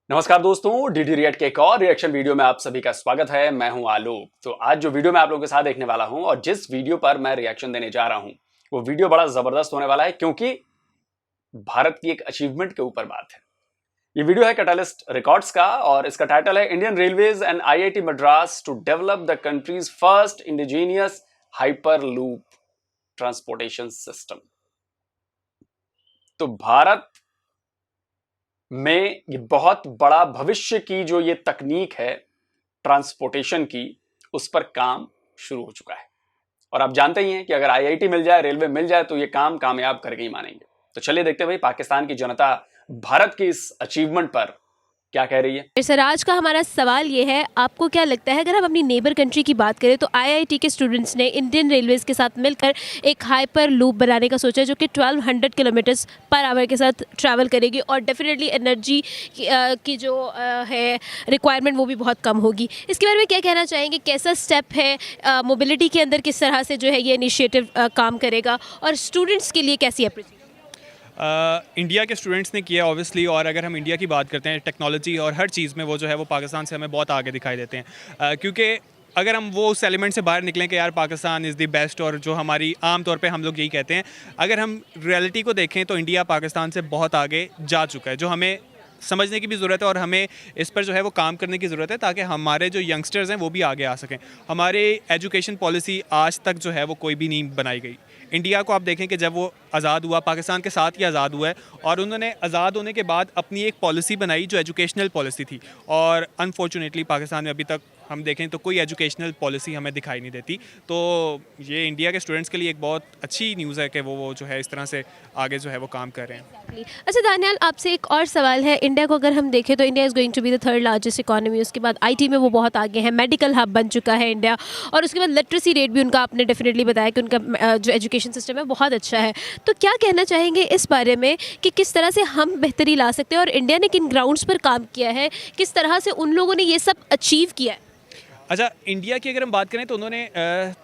नमस्कार दोस्तों, DD react के एक और रिएक्शन वीडियो में आप सभी का स्वागत है। मैं हूं आलोक। तो आज जो वीडियो मैं आप लोगों के साथ देखने वाला हूं और जिस वीडियो पर मैं रिएक्शन देने जा रहा हूं वो वीडियो बड़ा जबरदस्त होने वाला है, क्योंकि भारत की एक अचीवमेंट के ऊपर बात है। ये वीडियो है कैटलिस्ट रिकॉर्ड्स का और इसका टाइटल है Indian Railways and IIT Madras to develop the country's first indigenous hyperloop transportation system. तो भारत में ये बहुत बड़ा भविष्य की जो ये तकनीक है ट्रांसपोर्टेशन की, उस पर काम शुरू हो चुका है। और आप जानते ही हैं कि अगर आईआईटी मिल जाए, रेलवे मिल जाए, तो ये काम कामयाब करके ही मानेंगे। तो चलिए देखते हैं भाई पाकिस्तान की जनता भारत की इस अचीवमेंट पर क्या कह रही है। सर, आज का हमारा सवाल ये है, आपको क्या लगता है अगर हम अपनी नेबर कंट्री की बात करें तो आईआईटी के स्टूडेंट्स ने इंडियन रेलवेज के साथ मिलकर एक हाइपर लूप बनाने का सोचा जो कि 1200 किलोमीटर्स पर आवर के साथ ट्रैवल करेगी और डेफिनेटली एनर्जी की जो है रिक्वायरमेंट वो भी बहुत कम होगी। इसके बारे में क्या कहना चाहेंगे, कैसा स्टेप है, मोबिलिटी के अंदर किस तरह से जो है ये इनिशिएटिव काम करेगा और स्टूडेंट्स के लिए कैसी अप्रोच? इंडिया के स्टूडेंट्स ने किया ऑब्वियसली। और अगर हम इंडिया की बात करते हैं टेक्नोलॉजी और हर चीज़ में, वो जो है वो पाकिस्तान से हमें बहुत आगे दिखाई देते हैं। क्योंकि अगर हम वो उस एलिमेंट से बाहर निकलें कि यार पाकिस्तान इज़ द बेस्ट, और जो हमारी आम तौर पे हम लोग यही कहते हैं, अगर हम रियलिटी को देखें तो इंडिया पाकिस्तान से बहुत आगे जा चुका है, जो हमें समझने की भी ज़रूरत है और हमें इस पर जो है वो काम करने की ज़रूरत है ताकि हमारे जो यंगस्टर्स हैं वो भी आगे आ सकें। हमारे एजुकेशन पॉलिसी आज तक जो है वो कोई भी नहीं बनाई गई। इंडिया को आप देखें कि जब वो आज़ाद हुआ, पाकिस्तान के साथ ही आज़ाद हुआ है, और उन्होंने आज़ाद होने के बाद अपनी एक पॉलिसी बनाई जो एजुकेशनल पॉलिसी थी। और अनफॉर्चुनेटली पाकिस्तान में अभी तक हम देखें तो कोई एजुकेशनल पॉलिसी हमें दिखाई नहीं देती। तो ये इंडिया के स्टूडेंट्स के लिए एक बहुत अच्छी न्यूज़ है कि वो जो है इस तरह से आगे जो है वो काम कर रहे हैं। अच्छा दानियाल, आपसे एक और सवाल है। इंडिया को अगर हम देखें तो India is going to be the third largest economy. उसके बाद आईटी में वो बहुत आगे है, मेडिकल हब बन चुका है इंडिया, और उसके बाद लिटरेसी रेट भी उनका, आपने डेफिनेटली बताया कि उनका जो एजुकेशन सिस्टम है बहुत अच्छा है। तो क्या कहना चाहेंगे इस बारे में कि किस तरह से हम बेहतरी ला सकते हैं और इंडिया ने किन ग्राउंड्स पर काम किया है, किस तरह से उन लोगों ने ये सब अचीव किया है? अच्छा, इंडिया की अगर हम बात करें तो उन्होंने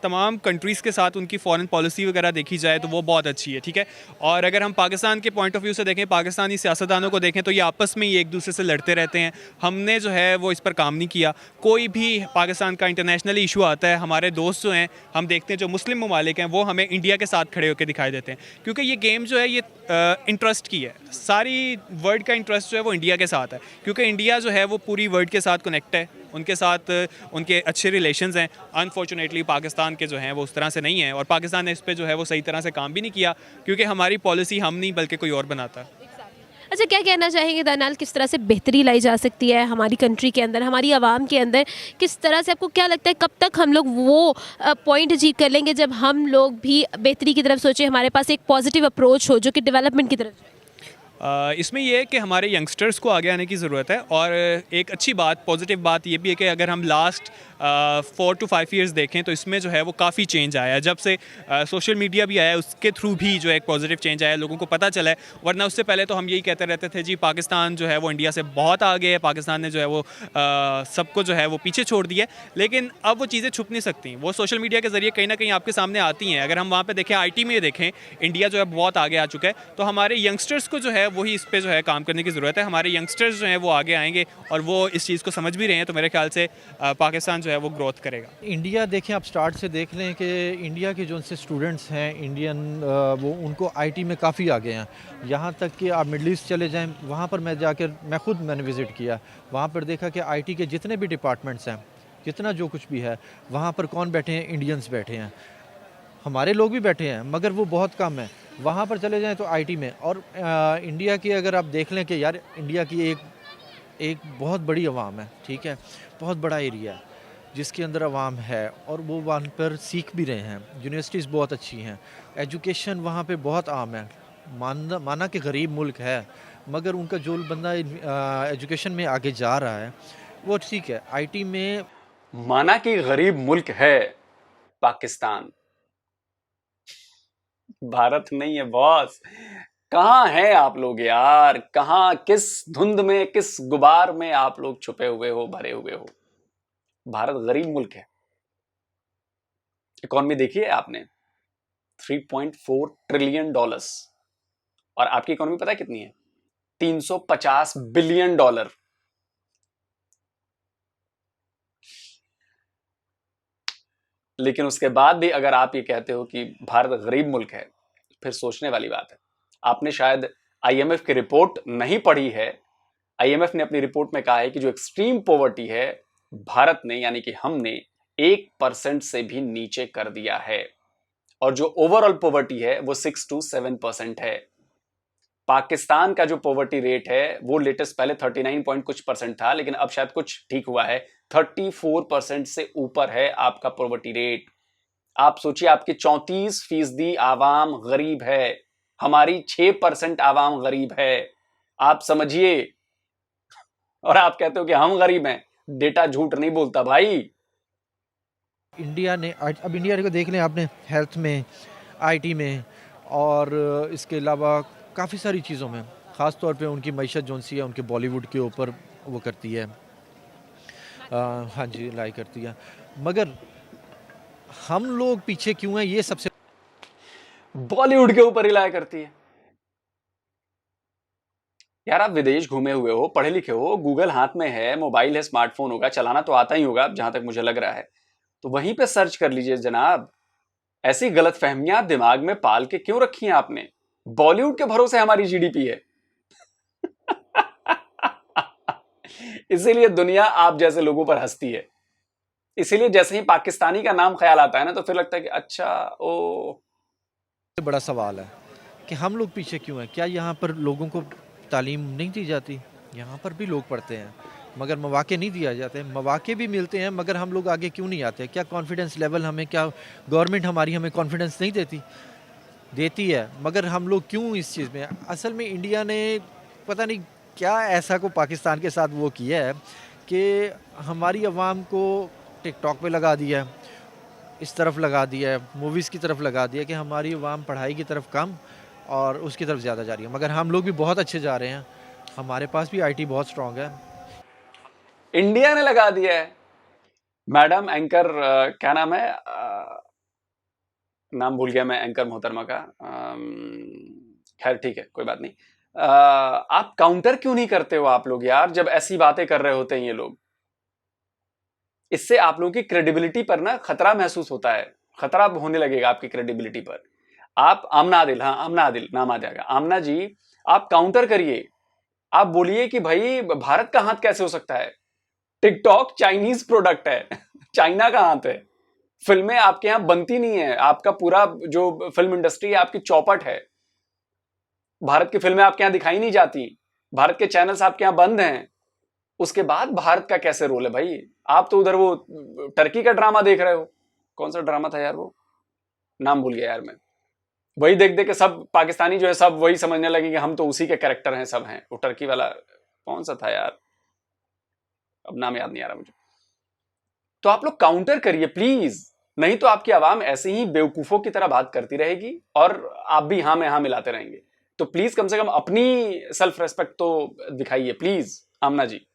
तमाम कंट्रीज़ के साथ उनकी फॉरेन पॉलिसी वगैरह देखी जाए तो वो बहुत अच्छी है, ठीक है। और अगर हम पाकिस्तान के पॉइंट ऑफ व्यू से देखें, पाकिस्तानी सियासतदानों को देखें, तो ये आपस में ही एक दूसरे से लड़ते रहते हैं। हमने जो है वो इस पर काम नहीं किया। कोई भी पाकिस्तान का इंटरनेशनली इशू आता है, हमारे दोस्त जो हैं, हम देखते हैं जो मुस्लिम ममालिक हैं वो हमें इंडिया के साथ खड़े होकर दिखाई देते हैं, क्योंकि ये गेम जो है ये इंटरेस्ट की है। सारी वर्ल्ड का इंटरेस्ट जो है वो इंडिया के साथ है, क्योंकि इंडिया जो है वो पूरी वर्ल्ड के साथ कनेक्ट है, उनके साथ उनके अच्छे रिलेशंस हैं। अनफॉर्चुनेटली पाकिस्तान के जो हैं वो उस तरह से नहीं हैं, और पाकिस्तान ने इस पे जो है वो सही तरह से काम भी नहीं किया, क्योंकि हमारी पॉलिसी हम नहीं बल्कि कोई और बनाता है। अच्छा, क्या कहना चाहेंगे दानियाल, किस तरह से बेहतरी लाई जा सकती है हमारी कंट्री के अंदर, हमारी आवाम के अंदर? किस तरह से, आपको क्या लगता है कब तक हम लोग वो पॉइंट अचीव कर लेंगे जब हम लोग भी बेहतरी की तरफ सोचें, हमारे पास एक पॉजिटिव अप्रोच हो जो कि डेवलपमेंट की तरफ? इसमें यह है कि हमारे यंगस्टर्स को आगे आने की ज़रूरत है। और एक अच्छी बात, पॉजिटिव बात ये भी है कि अगर हम लास्ट 4 to 5 ईयर्स देखें तो इसमें जो है वो काफ़ी चेंज आया है। जब से सोशल मीडिया भी आया, उसके थ्रू भी जो है एक पॉजिटिव चेंज आया, लोगों को पता चला है। वरना उससे पहले तो हम यही कहते रहते थे जी पाकिस्तान जो है वो इंडिया से बहुत आगे है, पाकिस्तान ने जो है वो सबको जो है वो पीछे छोड़ दिया है। लेकिन अब वो चीज़ें छुप नहीं सकती, वो सोशल मीडिया के ज़रिए कहीं ना कहीं आपके सामने आती हैं। अगर हम वहाँ पर देखें, IT में देखें, इंडिया जो है बहुत आगे आ चुका है। तो हमारे यंगस्टर्स को जो है वही इस पर जो है काम करने की ज़रूरत है। हमारे यंगस्टर्स जो हैं वो आगे आएंगे और वो इस चीज़ को समझ भी रहे हैं, तो मेरे ख्याल से पाकिस्तान जो है वो ग्रोथ करेगा। इंडिया देखें, आप स्टार्ट से देख लें कि इंडिया के जो उनसे स्टूडेंट्स हैं इंडियन, वो उनको आईटी में काफ़ी आगे हैं। यहाँ तक कि आप मिडल ईस्ट चले जाएं, वहाँ पर मैं खुद मैंने विज़िट किया, वहाँ पर देखा कि आईटी के जितने भी डिपार्टमेंट्स हैं, जितना जो कुछ भी है, वहाँ पर कौन बैठे हैं? इंडियंस बैठे हैं। हमारे लोग भी बैठे हैं मगर वो बहुत कम है। वहाँ पर चले जाएं तो आईटी में। और इंडिया की अगर आप देख लें कि यार इंडिया की एक बहुत बड़ी आवाम है, ठीक है, बहुत बड़ा एरिया है जिसके अंदर आवाम है, और वो वहाँ पर सीख भी रहे हैं। यूनिवर्सिटीज़ बहुत अच्छी हैं, एजुकेशन वहाँ पे बहुत आम है। माना कि गरीब मुल्क है, मगर उनका जो बंदा एजुकेशन में आगे जा रहा है वो ठीक है। आईटी में माना कि गरीब मुल्क है पाकिस्तान, भारत नहीं है बॉस। कहां हैं आप लोग यार? कहां, किस धुंध में, किस गुबार में आप लोग छुपे हुए हो, भरे हुए हो? भारत गरीब मुल्क है। इकॉनमी देखिए आपने, 3.4 ट्रिलियन डॉलर्स। और आपकी इकॉनमी पता है कितनी है? 350 बिलियन डॉलर। लेकिन उसके बाद भी अगर आप ये कहते हो कि भारत गरीब मुल्क है, फिर सोचने वाली बात है। आपने शायद आईएमएफ की रिपोर्ट नहीं पढ़ी है। आईएमएफ ने अपनी रिपोर्ट में कहा है कि जो एक्सट्रीम पॉवर्टी है, भारत ने यानी कि हमने 1% से भी नीचे कर दिया है, और जो ओवरऑल पॉवर्टी है वो 6 to 7% है। पाकिस्तान का जो पॉवर्टी रेट है वो लेटेस्ट पहले 39 पॉइंट कुछ परसेंट था, लेकिन अब शायद कुछ ठीक हुआ है, 34% से ऊपर है आपका पॉवर्टी रेट। आप सोचिए, आपकी 34% आवाम गरीब है, हमारी 6% आवाम गरीब है। आप समझिए, और आप कहते हो कि हम गरीब हैं। डेटा झूठ नहीं बोलता भाई। इंडिया ने अब इंडिया को देख लें आपने, हेल्थ में, आईटी में, और इसके अलावा काफ़ी सारी चीज़ों में, ख़ास तौर पे उनकी मईशत जो सी है उनके बॉलीवुड के ऊपर वो करती है, हाँ जी, लाई करती है। मगर हम लोग पीछे क्यों हैं, ये सबसे बॉलीवुड के ऊपर रिलाय करती है। यार आप विदेश घूमे हुए हो, पढ़े लिखे हो, गूगल हाथ में है, मोबाइल है, स्मार्टफोन होगा, चलाना तो आता ही होगा जहां तक मुझे लग रहा है, तो वहीं पे सर्च कर लीजिए जनाब। ऐसी गलत फहमियां दिमाग में पाल के क्यों रखी हैं आपने? बॉलीवुड के भरोसे हमारी जीडीपी है। इसीलिए दुनिया आप जैसे लोगों पर हंसती है। इसीलिए जैसे ही पाकिस्तानी का नाम ख्याल आता है ना, तो फिर लगता है कि अच्छा, ओ बड़ा सवाल है कि हम लोग पीछे क्यों हैं। क्या यहाँ पर लोगों को तालीम नहीं दी जाती? यहाँ पर भी लोग पढ़ते हैं मगर मौके नहीं दिया जाते। मौके भी मिलते हैं मगर हम लोग आगे क्यों नहीं आते? क्या कॉन्फिडेंस लेवल हमें, क्या गवर्नमेंट हमारी हमें कॉन्फिडेंस नहीं देती है, मगर हम लोग क्यों इस चीज़ में? असल में इंडिया ने पता नहीं क्या ऐसा को पाकिस्तान के साथ वो किया है कि हमारी आवाम को टिकटॉक पे लगा दिया है, इस तरफ लगा दिया है, मूवीज़ की तरफ लगा दिया कि हमारी आवाम पढ़ाई की तरफ कम और उसकी तरफ ज़्यादा जा रही है। मगर हम लोग भी बहुत अच्छे जा रहे हैं, हमारे पास भी आईटी बहुत स्ट्रांग है। इंडिया ने लगा दिया है। मैडम एंकर, क्या नाम है, नाम भूल गया मैं एंकर मोहतरमा का, खैर ठीक है, कोई बात नहीं। आप काउंटर क्यों नहीं करते हो आप लोग यार, जब ऐसी बातें कर रहे होते हैं ये लोग? इससे आप लोगों की क्रेडिबिलिटी पर ना खतरा महसूस होता है, खतरा होने लगेगा आपकी क्रेडिबिलिटी पर। आप आमना आदिल, हाँ आमना आदिल नाम आ जाएगा, आमना जी आप काउंटर करिए, आप बोलिए कि भाई भारत का हाथ कैसे हो सकता है? टिकटॉक चाइनीज प्रोडक्ट है, चाइना का हाथ है। फिल्में आपके यहां बनती नहीं है, आपका पूरा जो फिल्म इंडस्ट्री है आपकी चौपट है। भारत की फिल्में आपके यहां दिखाई नहीं जाती, भारत के चैनल्स आपके यहां बंद हैं। उसके बाद भारत का कैसे रोल है भाई? आप तो उधर वो टर्की का ड्रामा देख रहे हो, कौन सा ड्रामा था यार, वो नाम भूल गया यार मैं। वही देख देख के सब पाकिस्तानी जो है सब वही समझने लगे कि हम तो उसी के कैरेक्टर हैं, सब हैं। वो टर्की वाला कौन सा था यार, अब नाम याद नहीं आ रहा मुझे। तो आप लोग काउंटर करिए प्लीज, नहीं तो आपकी आवाम ऐसे ही बेवकूफों की तरह बात करती रहेगी और आप भी हाँ में हाँ मिलाते रहेंगे। तो प्लीज कम से कम अपनी सेल्फ रेस्पेक्ट तो दिखाइए प्लीज, आमना जी।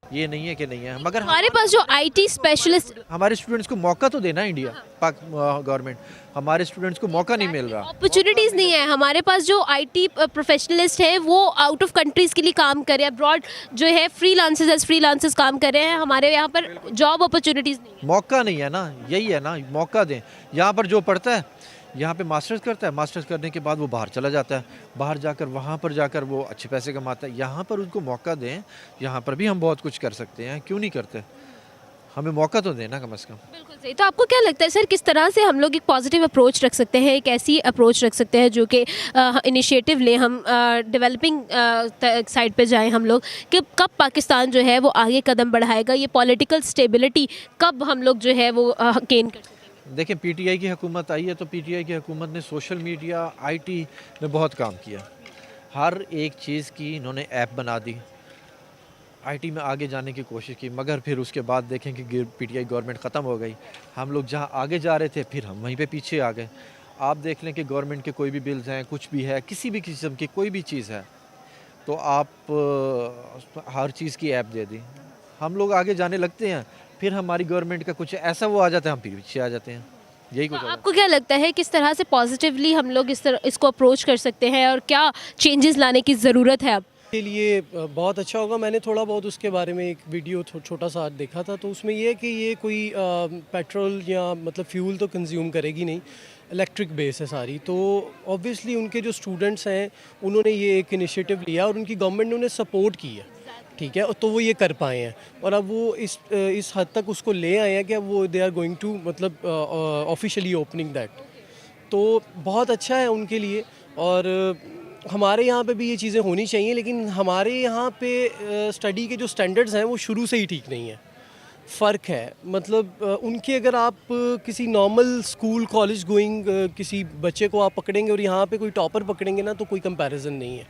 ये नहीं है कि नहीं है, मगर हमारे पास जो आईटी स्पेशलिस्ट, हमारे स्टूडेंट्स को मौका तो देना इंडिया, पाक गवर्नमेंट, हमारे स्टूडेंट्स को मौका नहीं मिल रहा, अपॉर्चुनिटीज़ नहीं है। हमारे पास जो आईटी प्रोफेशनलिस्ट हैं वो आउट ऑफ कंट्रीज़ के लिए काम कर रहे हैं, अब्रॉड जो है फ्रीलांसर्स काम कर रहे हैं। हमारे यहाँ पर जॉब अपॉर्चुनिटीज़ नहीं है, मौका नहीं है ना, यही है ना, मौका दें। यहाँ पर जो पढ़ता है, यहाँ पे मास्टर्स करता है, मास्टर्स करने के बाद वो बाहर चला जाता है, बाहर जाकर वहाँ पर जाकर वो अच्छे पैसे कमाता है। यहाँ पर उनको मौका दें, यहाँ पर भी हम बहुत कुछ कर सकते हैं, क्यों नहीं करते? हमें मौका तो देना कम से कम। बिल्कुल सही। तो आपको क्या लगता है सर, किस तरह से हम लोग एक पॉजिटिव अप्रोच रख सकते हैं, एक ऐसी अप्रोच रख सकते हैं जो कि इनिशिएटिव लें, हम डेवलपिंग साइड पे जाएं हम लोग, कि कब पाकिस्तान जो है वो आगे कदम बढ़ाएगा, ये पॉलिटिकल स्टेबिलिटी कब हम लोग जो है वो गेन कर सकते हैं? देखें, पीटीआई की हुकूमत आई है तो पीटीआई की हुकूमत ने सोशल मीडिया, आईटी में बहुत काम किया। हर एक चीज़ की इन्होंने ऐप बना दी, आईटी में आगे जाने की कोशिश की, मगर फिर उसके बाद देखें कि पीटीआई गवर्नमेंट ख़त्म हो गई। हम लोग जहां आगे जा रहे थे फिर हम वहीं पे पीछे आ गए। आप देख लें कि गवर्नमेंट के कोई भी बिल्स हैं, कुछ भी है, किसी भी किस्म की कोई भी चीज़ है, तो आप हर चीज़ की ऐप दे दी, हम लोग आगे जाने लगते हैं, फिर हमारी गवर्नमेंट का कुछ ऐसा वो आ जाता है, हम फिर पीछे आ जाते हैं। यही कुछ आपको क्या लगता है किस तरह से पॉजिटिवली हम लोग इसको अप्रोच कर सकते हैं और क्या चेंजेस लाने की ज़रूरत है अब? के लिए बहुत अच्छा होगा। मैंने थोड़ा बहुत उसके बारे में एक वीडियो छोटा सा देखा था, तो उसमें ये है कि ये कोई पेट्रोल या मतलब फ्यूल तो कंज्यूम करेगी नहीं, इलेक्ट्रिक बेस है सारी। तो ऑब्वियसली उनके जो स्टूडेंट्स हैं उन्होंने ये एक इनिशिएटिव लिया और उनकी गवर्नमेंट ने उन्हें सपोर्ट की है, ठीक है, तो वो ये कर पाए हैं और अब वो इस हद तक उसको ले आए हैं कि अब वो दे आर गोइंग टू मतलब ऑफिशियली ओपनिंग दैट। तो बहुत अच्छा है उनके लिए। और हमारे यहाँ पे भी ये चीज़ें होनी चाहिए, लेकिन हमारे यहाँ पे स्टडी के जो स्टैंडर्ड्स हैं वो शुरू से ही ठीक नहीं है, फ़र्क है। मतलब उनके अगर आप किसी नॉर्मल स्कूल कॉलेज गोइंग किसी बच्चे को आप पकड़ेंगे और यहाँ पे कोई टॉपर पकड़ेंगे ना, तो कोई कंपैरिजन नहीं है,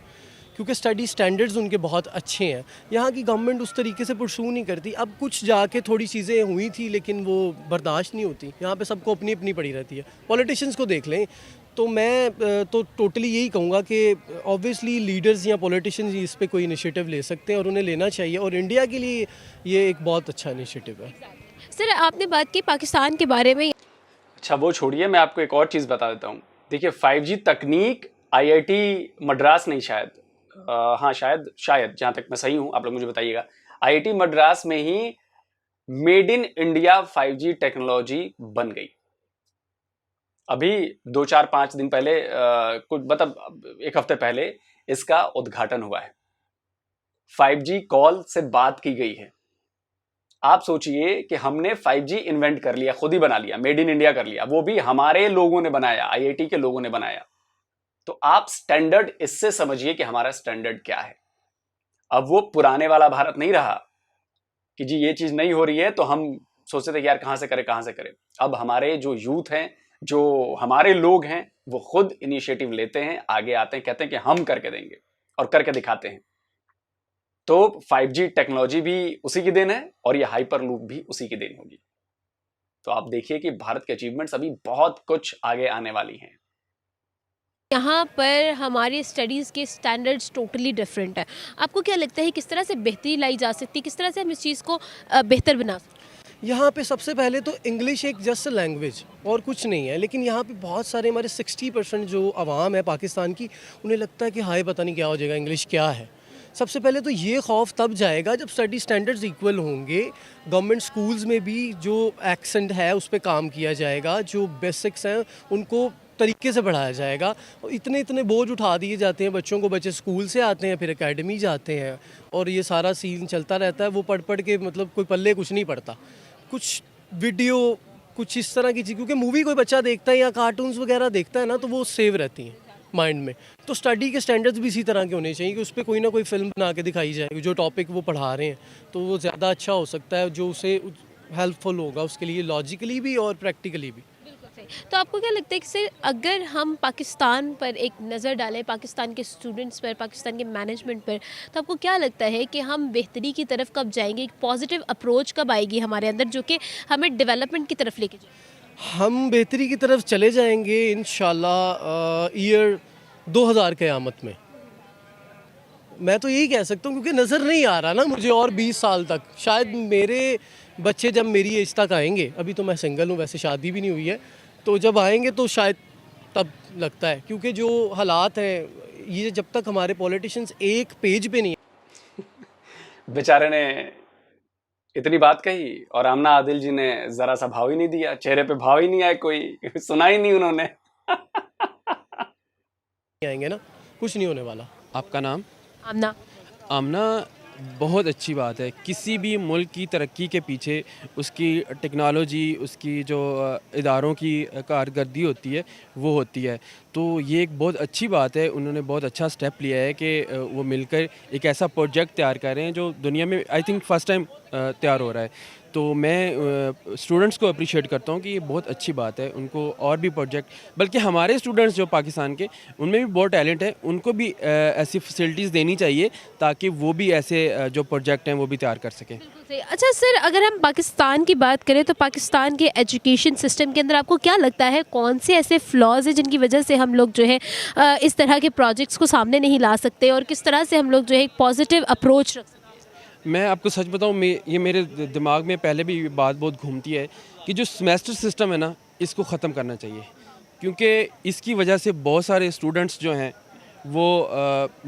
क्योंकि स्टडी स्टैंडर्ड्स उनके बहुत अच्छे हैं। यहाँ की गवर्नमेंट उस तरीके से परसू नहीं करती। अब कुछ जाके थोड़ी चीज़ें हुई थी लेकिन वो बर्दाश्त नहीं होती। यहाँ पे सबको अपनी अपनी पड़ी रहती है। पॉलिटिशियंस को देख लें, तो मैं तो टोटली यही कहूँगा कि ऑब्वियसली लीडर्स या पॉलिटिशियंस इस पे कोई इनिशिएटिव ले सकते हैं और उन्हें लेना चाहिए, और इंडिया के लिए ये एक बहुत अच्छा इनिशिएटिव है। सर, आपने बात की पाकिस्तान के बारे में। अच्छा, वो छोड़िए, मैं आपको एक और चीज़ बता देता हूँ। देखिए, 5G तकनीक IIT मद्रास नहीं, शायद हाँ शायद जहाँ तक मैं सही हूँ, आप लोग मुझे बताइएगा, IIT मद्रास में he made in India 5G technology बन गई। अभी 2-4-5 दिन पहले कुछ मतलब एक हफ्ते पहले इसका उद्घाटन हुआ है। 5G कॉल से बात की गई है। आप सोचिए कि हमने 5G इन्वेंट कर लिया, खुद ही बना लिया, मेड इन इंडिया कर लिया, वो भी हमारे लोगों ने बनाया, IIT के लोगों ने बनाया। तो आप स्टैंडर्ड इससे समझिए कि हमारा स्टैंडर्ड क्या है। अब वो पुराने वाला भारत नहीं रहा कि जी ये चीज नहीं हो रही है तो हम सोचते थे कि यार कहां से करें। अब हमारे जो यूथ हैं, जो हमारे लोग हैं, वो खुद इनिशिएटिव लेते हैं, आगे आते हैं, कहते हैं कि हम करके देंगे और करके दिखाते हैं। तो 5G टेक्नोलॉजी भी उसी की देन है और ये हाइपर लूप भी उसी की देन होगी। तो आप देखिए कि भारत के अचीवमेंट्स अभी बहुत कुछ आगे आने वाली हैं। यहाँ पर हमारे स्टडीज़ के स्टैंडर्ड्स टोटली डिफरेंट है। आपको क्या लगता है किस तरह से बेहतरी लाई जा सकती है, किस तरह से हम इस चीज़ को बेहतर बना सकते हैं? यहाँ पे सबसे पहले तो इंग्लिश एक जस्ट लैंग्वेज और कुछ नहीं है, लेकिन यहाँ पे बहुत सारे हमारे 60% जो आवाम है पाकिस्तान की, उन्हें लगता है कि हाय पता नहीं क्या हो जाएगा, इंग्लिश क्या है। सबसे पहले तो ये खौफ तब जाएगा जब स्टडी स्टैंडर्ड्स इक्वल होंगे। गवर्नमेंट स्कूल्स में भी जो एक्सेंट है उस पर काम किया जाएगा, जो बेसिक्स हैं उनको तरीके से पढ़ाया जाएगा। इतने बोझ उठा दिए जाते हैं बच्चों को, बच्चे स्कूल से आते हैं फिर एकेडमी जाते हैं और ये सारा सीन चलता रहता है। वो पढ़ के मतलब कोई पल्ले कुछ नहीं पड़ता। कुछ वीडियो कुछ इस तरह की चीज़, क्योंकि मूवी कोई बच्चा देखता है या कार्टून्स वगैरह देखता है ना, तो वो सेव रहती हैं माइंड में। तो स्टडी के स्टैंडर्ड्स भी इसी तरह के होने चाहिए कि उस पर कोई ना कोई फिल्म बना के दिखाई जाए, जो टॉपिक वो पढ़ा रहे हैं, तो वो ज़्यादा अच्छा हो सकता है, जो उसे हेल्पफुल होगा उसके लिए लॉजिकली भी और प्रैक्टिकली भी। तो आपको क्या लगता है कि सर अगर हम पाकिस्तान पर एक नज़र डालें, पाकिस्तान के स्टूडेंट्स पर, पाकिस्तान के मैनेजमेंट पर, तो आपको क्या लगता है कि हम बेहतरी की तरफ कब जाएंगे, एक पॉजिटिव अप्रोच कब आएगी हमारे अंदर जो कि हमें डेवलपमेंट की तरफ लेके जाए? हम बेहतरी की तरफ चले जाएंगे इंशाल्लाह ईयर 2000 क़यामत में। मैं तो यही कह सकता हूँ, क्योंकि नज़र नहीं आ रहा ना मुझे और 20 साल तक। शायद मेरे बच्चे जब मेरी एज तक आएंगे, अभी तो मैं सिंगल हूँ, वैसे शादी भी नहीं हुई है, तो जब आएंगे तो शायद तब लगता है, क्योंकि जो हालात हैं ये जब तक हमारे पॉलिटिशियंस एक पेज पे नहीं बेचारे ने इतनी बात कही और आमना आदिल जी ने जरा सा भाव ही नहीं दिया, चेहरे पे भाव ही नहीं आया, कोई सुना ही नहीं उन्होंने। आएंगे ना, कुछ नहीं होने वाला। आपका नाम? आमना। आमना, बहुत अच्छी बात है। किसी भी मुल्क की तरक्की के पीछे उसकी टेक्नोलॉजी, उसकी जो इदारों की कारकर्दगी होती है वो होती है। तो ये एक बहुत अच्छी बात है, उन्होंने बहुत अच्छा स्टेप लिया है कि वो मिलकर एक ऐसा प्रोजेक्ट तैयार कर रहे हैं जो दुनिया में आई थिंक फ़र्स्ट टाइम तैयार हो रहा है। तो मैं स्टूडेंट्स को अप्रिशिएट करता हूँ कि ये बहुत अच्छी बात है, उनको और भी प्रोजेक्ट, बल्कि हमारे स्टूडेंट्स जो पाकिस्तान के, उनमें भी बहुत टैलेंट है, उनको भी ऐसी फैसिलिटीज़ देनी चाहिए ताकि वो भी ऐसे जो प्रोजेक्ट हैं वो भी तैयार कर सकें। अच्छा सर, अगर हम पाकिस्तान की बात करें तो पाकिस्तान के एजुकेशन सिस्टम के अंदर आपको क्या लगता है कौन से ऐसे फ्लॉज हैं जिनकी वजह से हम लोग जो है इस तरह के प्रोजेक्ट्स को सामने नहीं ला सकते, और किस तरह से हम लोग जो है एक पॉजिटिव अप्रोच रख सकते हैं? मैं आपको सच बताऊं, ये मेरे दिमाग में पहले भी बात बहुत घूमती है कि जो सेमेस्टर सिस्टम है ना, इसको ख़त्म करना चाहिए, क्योंकि इसकी वजह से बहुत सारे स्टूडेंट्स जो हैं वो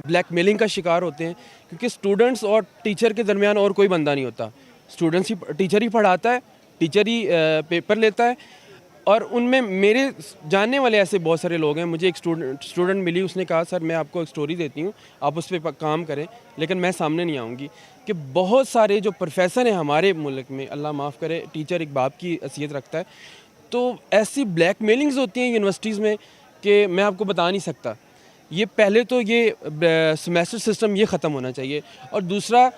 ब्लैकमेलिंग का शिकार होते हैं, क्योंकि स्टूडेंट्स और टीचर के दरमियान और कोई बंदा नहीं होता। स्टूडेंट्स ही टीचर ही पढ़ाता है, टीचर ही पेपर लेता है। और उनमें मेरे जानने वाले ऐसे बहुत सारे लोग हैं। मुझे एक स्टूडेंट मिली, उसने कहा सर मैं आपको एक स्टोरी देती हूँ, आप उस पर काम करें, लेकिन मैं सामने नहीं आऊँगी। कि बहुत सारे जो प्रोफेसर हैं हमारे मुल्क में, अल्लाह माफ़ करे, टीचर एक बाप की हैसियत रखता है, तो ऐसी ब्लैकमेलिंग्स होती हैं यूनिवर्सिटीज़ में कि मैं आपको बता नहीं सकता। ये पहले तो ये सेमेस्टर सिस्टम ये ख़त्म होना चाहिए। और दूसरा,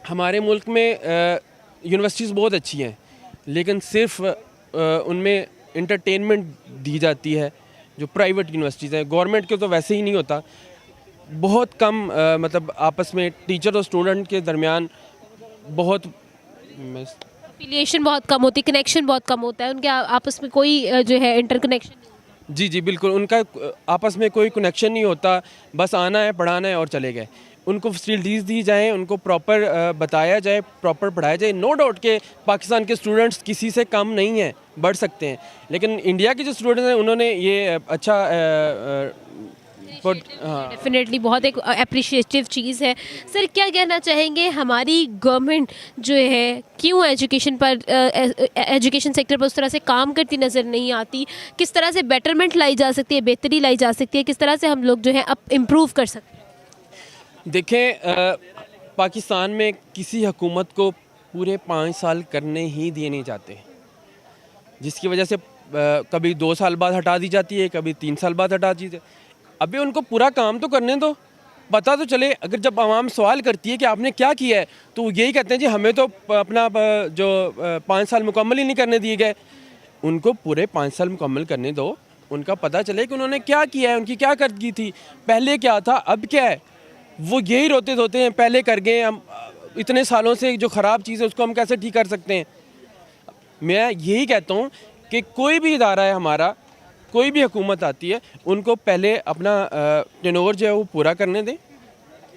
हमारे मुल्क में यूनिवर्सिटीज़ बहुत अच्छी हैं, लेकिन सिर्फ उनमें इंटरटेनमेंट दी जाती है। जो प्राइवेट यूनिवर्सिटीज़ हैं, गवर्नमेंट के तो वैसे ही नहीं होता। बहुत कम मतलब आपस में टीचर और स्टूडेंट के दरमियान बहुत अफिलिएशन बहुत कम होती, कनेक्शन बहुत कम होता है उनके आपस में, कोई जो है इंटरकनेक्शन। जी जी बिल्कुल, उनका आपस में कोई कनेक्शन नहीं होता। बस आना है, पढ़ाना है और चले गए। उनको फैसिलिटीज़ दी जाएँ, उनको प्रॉपर बताया जाए, प्रॉपर पढ़ाया जाए। नो डाउट के पाकिस्तान के स्टूडेंट्स किसी से कम नहीं हैं, बढ़ सकते हैं, लेकिन इंडिया के जो स्टूडेंट्स हैं उन्होंने ये अच्छा हाँ डेफिनेटली बहुत एक अप्रिशिएटिव चीज़ है। सर क्या कहना चाहेंगे, हमारी गवर्नमेंट जो है क्यों एजुकेशन सेक्टर पर उस तरह से काम करती नज़र नहीं आती? किस तरह से बेटरमेंट लाई जा सकती है, बेहतरी लाई जा सकती है, किस तरह से हम लोग जो है अब इम्प्रूव कर सकते हैं? देखें, पाकिस्तान में किसी हुकूमत को पूरे 5 साल करने ही दिए नहीं जाते, जिसकी वजह से कभी 2 साल बाद हटा दी जाती है, कभी 3 साल बाद हटा दी जाती है। अभी उनको पूरा काम तो करने दो, पता तो चले। अगर जब आवाम सवाल करती है कि आपने क्या किया है, तो यही कहते हैं जी हमें तो अपना जो 5 साल मुकम्मल ही नहीं करने दिए गए। उनको पूरे 5 साल मुकम्मल करने दो, उनका पता चले कि उन्होंने क्या किया है, उनकी क्या करदगी थी, पहले क्या था, अब क्या है। वो यही रोते धोते हैं, पहले कर गए, हम इतने सालों से जो ख़राब चीज़ है उसको हम कैसे ठीक कर सकते हैं। मैं यही कहता हूँ कि कोई भी इदारा है हमारा, कोई भी हुकूमत आती है, उनको पहले अपना टेनओवर जो है वो पूरा करने दें,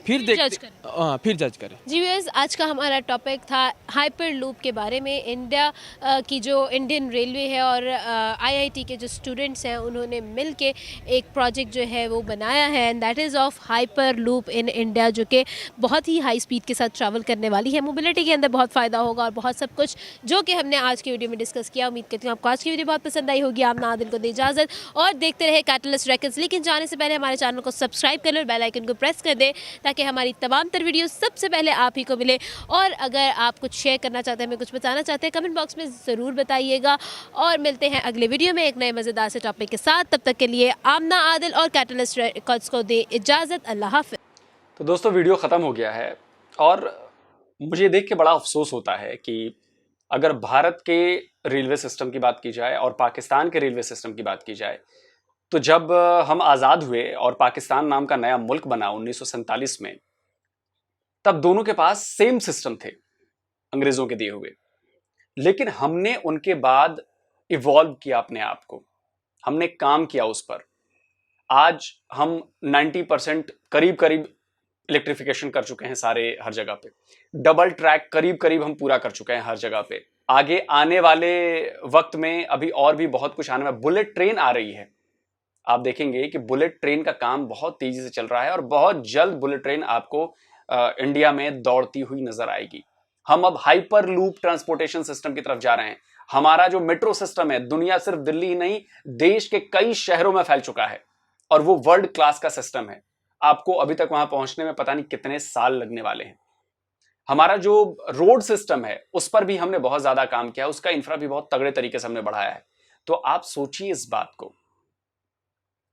फिर जज देखते, हाँ फिर जज करें। जी व्यूअर्स, आज का हमारा टॉपिक था हाइपर लूप के बारे में। इंडिया की जो इंडियन रेलवे है और आईआईटी के जो स्टूडेंट्स हैं उन्होंने मिलके एक प्रोजेक्ट जो है वो बनाया है, and that is of hyper loop in India, जो कि बहुत ही हाई स्पीड के साथ ट्रैवल करने वाली है। मोबिलिटी के अंदर बहुत फ़ायदा होगा और बहुत सब कुछ जो कि हमने आज की वीडियो में डिस्कस किया। उम्मीद करती हूँ आपको आज की वीडियो बहुत पसंद आई होगी। आमना आदिल को दे इजाज़त और देखते रहे कैटलिस्ट रेकॉर्ड्स। लेकिन जाने से पहले हमारे चैनल को सब्सक्राइब कर लो और बेल आइकन को प्रेस कर दें, ताकि हमारी तमाम वीडियो सबसे पहले आप ही को मिले। और अगर आप कुछ शेयर करना चाहते हैं, हमें कुछ बताना चाहते हैं, कमेंट बॉक्स में ज़रूर बताइएगा। और मिलते हैं अगले वीडियो में एक नए मज़ेदार से टॉपिक के साथ। तब तक के लिए आमना आदिल और कैटलिस्ट रेकॉर्ड्स को दे इजाज़त। अल्लाह हाफ़िज़। तो दोस्तों, वीडियो ख़त्म हो गया है और मुझे देख के बड़ा अफसोस होता है कि अगर भारत के रेलवे सिस्टम की बात की जाए और पाकिस्तान के रेलवे सिस्टम की बात की जाए, तो जब हम आज़ाद हुए और पाकिस्तान नाम का नया मुल्क बना 1947 में, तब दोनों के पास सेम सिस्टम थे अंग्रेजों के दिए हुए। लेकिन हमने उनके बाद इवॉल्व किया अपने आप को, हमने काम किया उस पर। आज हम 90% करीब करीब इलेक्ट्रिफिकेशन कर चुके हैं सारे, हर जगह पे। डबल ट्रैक करीब करीब हम पूरा कर चुके हैं हर जगह पे। आगे आने वाले वक्त में अभी और भी बहुत कुछ आने वाला। बुलेट ट्रेन आ रही है, आप देखेंगे कि बुलेट ट्रेन का काम बहुत तेजी से चल रहा है और बहुत जल्द बुलेट ट्रेन आपको इंडिया में दौड़ती हुई नजर आएगी। हम अब हाइपर लूप ट्रांसपोर्टेशन सिस्टम की तरफ जा रहे हैं। हमारा जो मेट्रो सिस्टम है, दुनिया सिर्फ दिल्ली ही नहीं, देश के कई शहरों में फैल चुका है और वो वर्ल्ड क्लास का सिस्टम है। आपको अभी तक वहां पहुंचने में पता नहीं कितने साल लगने वाले हैं। हमारा जो रोड सिस्टम है उस पर भी हमने बहुत ज्यादा काम किया है, उसका इंफ्रा भी बहुत तगड़े तरीके से हमने बढ़ाया है। तो आप सोचिए इस बात को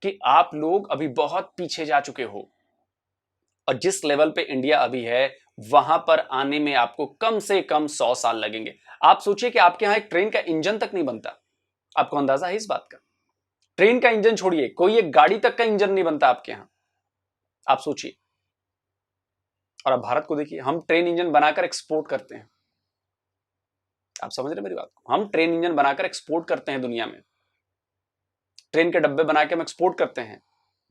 कि आप लोग अभी बहुत पीछे जा चुके हो और जिस लेवल पे इंडिया अभी है वहां पर आने में आपको कम से कम 100 साल लगेंगे। आप सोचिए कि आपके यहां एक ट्रेन का इंजन तक नहीं बनता। आपको अंदाजा है इस बात का? ट्रेन का इंजन छोड़िए, कोई एक गाड़ी तक का इंजन नहीं बनता आपके यहां। आप सोचिए। और अब भारत को देखिए, हम ट्रेन इंजन बनाकर एक्सपोर्ट करते हैं। आप समझ रहे मेरी बात को? हम ट्रेन इंजन बनाकर एक्सपोर्ट करते हैं दुनिया में। ट्रेन के डब्बे बना के हम एक्सपोर्ट करते हैं।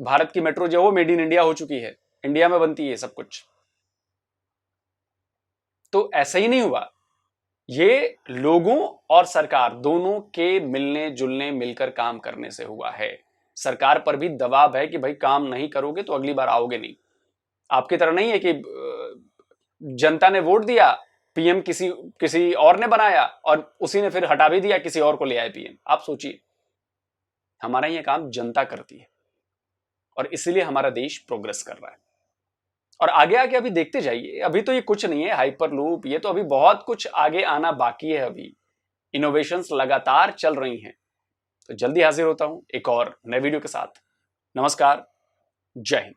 भारत की मेट्रो जो है वो मेड इन इंडिया हो चुकी है, इंडिया में बनती है सब कुछ। तो ऐसा ही नहीं हुआ, ये लोगों और सरकार दोनों के मिलने जुलने, मिलकर काम करने से हुआ है। सरकार पर भी दबाव है कि भाई काम नहीं करोगे तो अगली बार आओगे नहीं। आपकी तरह नहीं है कि जनता ने वोट दिया, पीएम किसी और ने बनाया और उसी ने फिर हटा भी दिया, किसी और को ले आए पीएम। आप सोचिए, हमारा यह काम जनता करती है और इसीलिए हमारा देश प्रोग्रेस कर रहा है। और आगे आगे अभी देखते जाइए, अभी तो ये कुछ नहीं है हाइपरलूप, ये तो अभी बहुत कुछ आगे आना बाकी है। अभी इनोवेशंस लगातार चल रही हैं। तो जल्दी हाजिर होता हूं एक और नए वीडियो के साथ। नमस्कार, जय हिंद।